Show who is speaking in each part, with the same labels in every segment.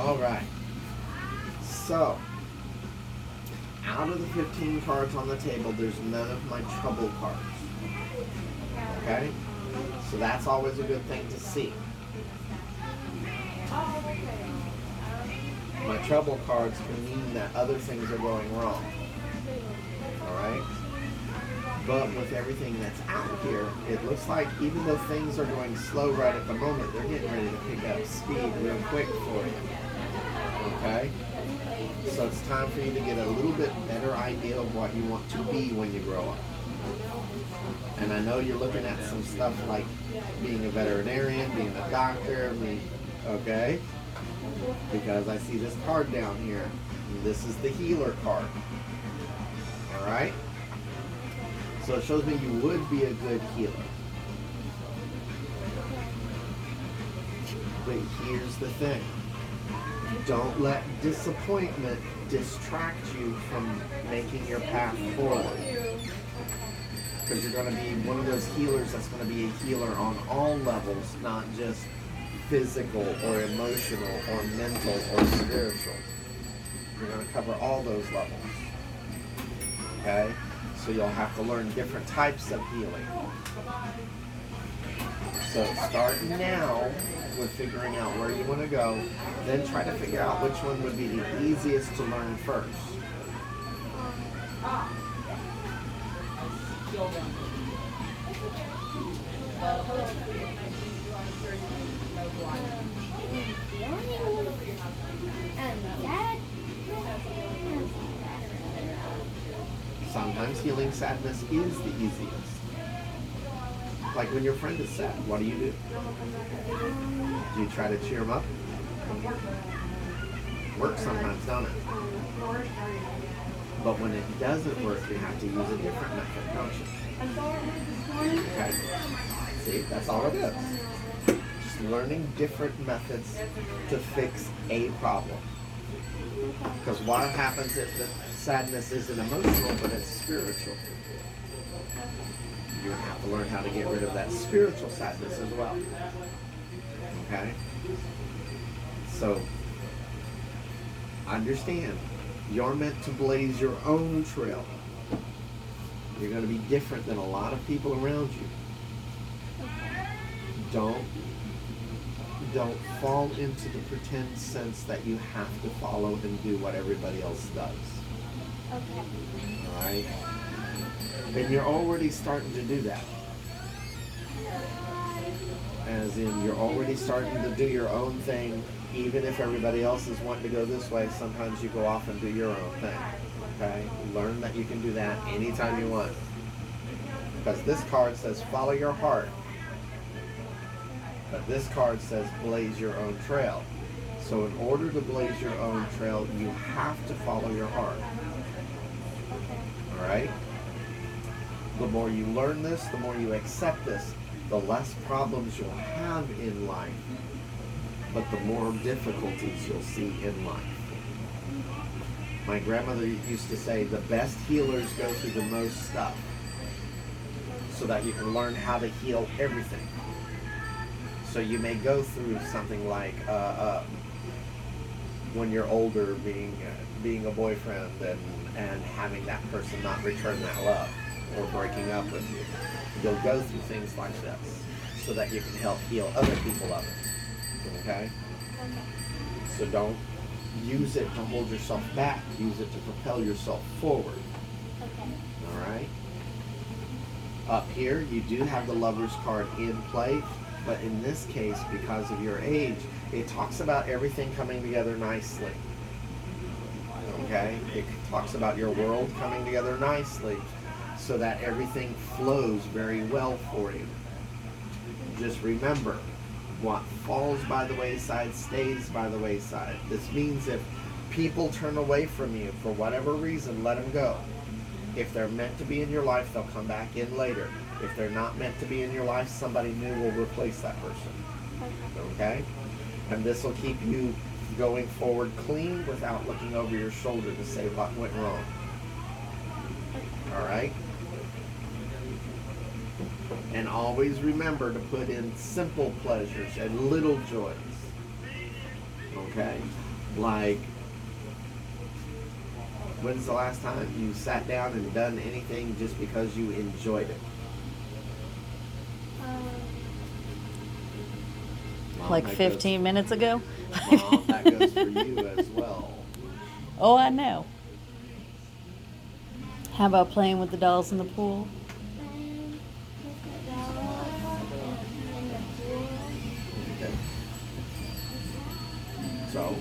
Speaker 1: All right. So, out of the 15 cards on the table, there's none of my trouble cards. Okay? So that's always a good thing to see. My trouble cards can mean that other things are going wrong. Alright? But with everything that's out here, it looks like even though things are going slow right at the moment, they're getting ready to pick up speed real quick for you. Okay? So it's time for you to get a little bit better idea of what you want to be when you grow up. And I know you're looking at some stuff like being a veterinarian, being a doctor, okay? Because I see this card down here. This is the healer card. Alright? So it shows me you would be a good healer. But here's the thing. Don't let disappointment distract you from making your path forward. Because you're going to be one of those healers that's going to be a healer on all levels, not just physical or emotional or mental or spiritual. You're going to cover all those levels. Okay? So you'll have to learn different types of healing. So start now with figuring out where you want to go, then try to figure out which one would be the easiest to learn first. Sometimes healing sadness is the easiest. Like when your friend is sad, what do? Do you try to cheer them up? Works sometimes, don't it? But when it doesn't work, you have to use a different method, don't you? Okay. See, that's all it is. Just learning different methods to fix a problem. Because what happens if the sadness isn't emotional, but it's spiritual? You have to learn how to get rid of that spiritual sadness as well. Okay? So, understand, you're meant to blaze your own trail. You're going to be different than a lot of people around you. Don't fall into the pretend sense that you have to follow and do what everybody else does. Okay. All right? And you're already starting to do that. As in, you're already starting to do your own thing. Even if everybody else is wanting to go this way, sometimes you go off and do your own thing. Okay? Learn that you can do that anytime you want. Because this card says follow your heart. But this card says blaze your own trail. So in order to blaze your own trail, you have to follow your heart. Alright? The more you learn this, the more you accept this, the less problems you'll have in life, but the more difficulties you'll see in life. My grandmother used to say, the best healers go through the most stuff, so that you can learn how to heal everything. So you may go through something like when you're older, being a boyfriend and having that person not return that love or breaking up with you. You'll go through things like this so that you can help heal other people of it. Okay? So don't use it to hold yourself back. Use it to propel yourself forward. Okay. All right? Up here, you do have the Lover's card in play. But in this case, because of your age, it talks about everything coming together nicely. Okay? It talks about your world coming together nicely so that everything flows very well for you. Just remember, what falls by the wayside stays by the wayside. This means if people turn away from you for whatever reason, let them go. If they're meant to be in your life, they'll come back in later. If they're not meant to be in your life, somebody new will replace that person. Okay? And this will keep you going forward clean without looking over your shoulder to say what went wrong. Alright? And always remember to put in simple pleasures and little joys. Okay? Like, when's the last time you sat down and done anything just because you enjoyed it? Mom,
Speaker 2: Like 15 minutes ago?
Speaker 1: Mom, that goes for you as well.
Speaker 2: Oh, I know. How about playing with the dolls in the pool?
Speaker 1: Okay. So,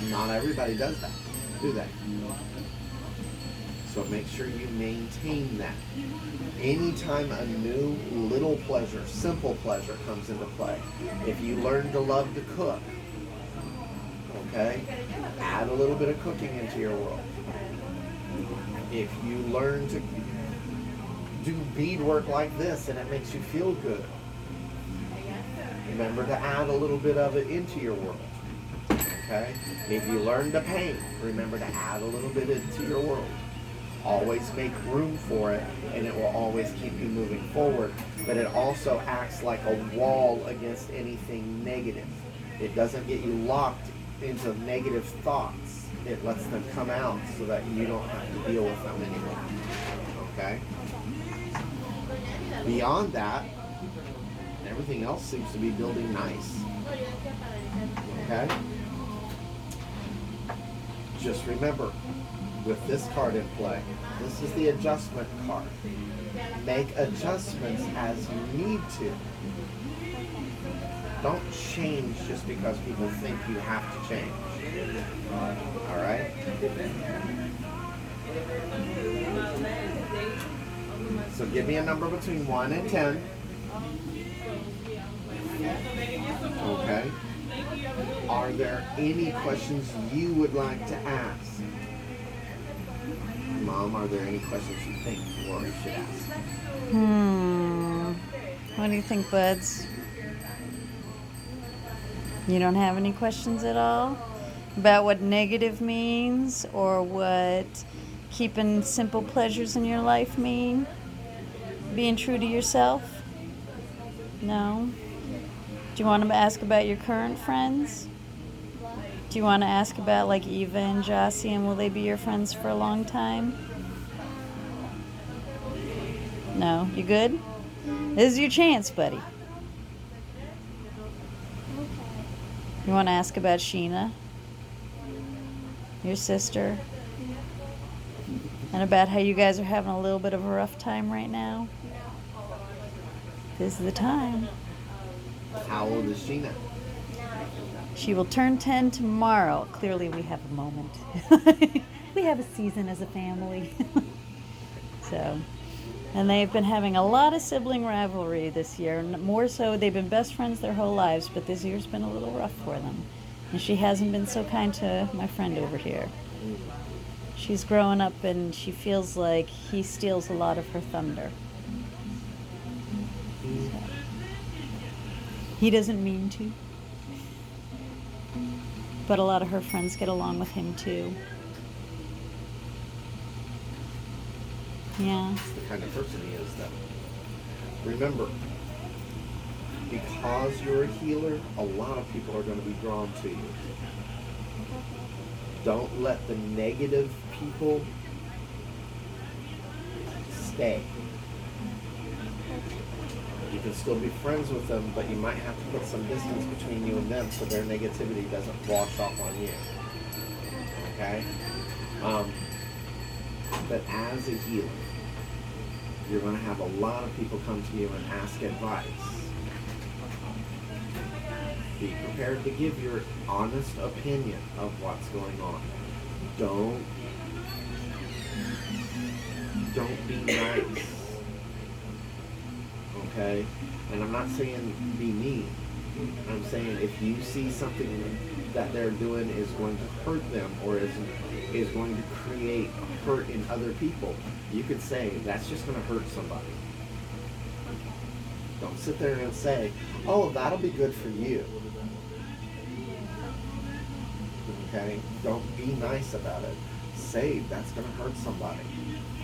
Speaker 1: not everybody does that, do they? So make sure you maintain that. Anytime a new little pleasure, simple pleasure comes into play, if you learn to love to cook, okay, add a little bit of cooking into your world. If you learn to do beadwork like this and it makes you feel good, remember to add a little bit of it into your world. Okay? If you learn to paint, remember to add a little bit into your world. Always make room for it, and it will always keep you moving forward. But it also acts like a wall against anything negative. It doesn't get you locked into negative thoughts. It lets them come out so that you don't have to deal with them anymore. Okay? Beyond that, everything else seems to be building nice. Okay? Just remember, with this card in play, this is the adjustment card. Make adjustments as you need to. Don't change just because people think you have to change. Alright? So give me a number between 1 and 10. Okay? Are there any questions you would like to ask? Mom, are there any questions you think Rory should ask?
Speaker 2: What do you think, buds? You don't have any questions at all about what negative means or what keeping simple pleasures in your life mean? Being true to yourself? No? Do you want to ask about your current friends? Do you want to ask about like Eva and Jossie, and will they be your friends for a long time? No? You good? This is your chance, buddy. You want to ask about Sheena, your sister, and about how you guys are having a little bit of a rough time right now? This is the time.
Speaker 1: How old is Sheena?
Speaker 2: She will turn 10 tomorrow. Clearly, we have a moment. We have a season as a family. So, and they've been having a lot of sibling rivalry this year. More so, they've been best friends their whole lives, but this year's been a little rough for them. And she hasn't been so kind to my friend over here. She's growing up and she feels like he steals a lot of her thunder. So, he doesn't mean to. But a lot of her friends get along with him too. Yeah.
Speaker 1: That's the kind of person he is, though. Remember, because you're a healer, a lot of people are going to be drawn to you. Don't let the negative people stay. You can still be friends with them, but you might have to put some distance between you and them so their negativity doesn't wash off on you. Okay? But as a healer, you're going to have a lot of people come to you and ask advice. Be prepared to give your honest opinion of what's going on. Don't be nice. Okay? And I'm not saying be mean. I'm saying if you see something that they're doing is going to hurt them or is going to create hurt in other people, you could say, that's just going to hurt somebody. Don't sit there and say, oh, that'll be good for you. Okay? Don't be nice about it. Say, that's going to hurt somebody.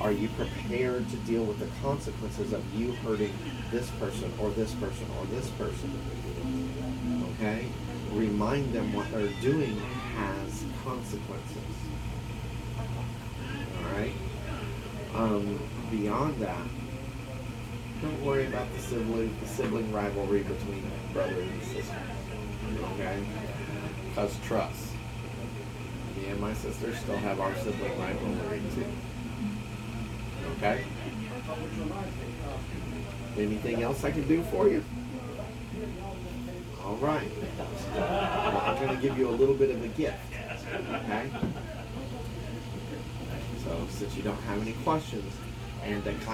Speaker 1: Are you prepared to deal with the consequences of you hurting this person or this person or this person? Okay? Remind them what they're doing has consequences. Alright? Beyond that, don't worry about the sibling rivalry between brother and sister. Okay? Because trust. Me and my sister still have our sibling rivalry too. Okay? Anything else I can do for you? All right. Well, I'm going to give you a little bit of a gift. Okay? So, since you don't have any questions, and to kind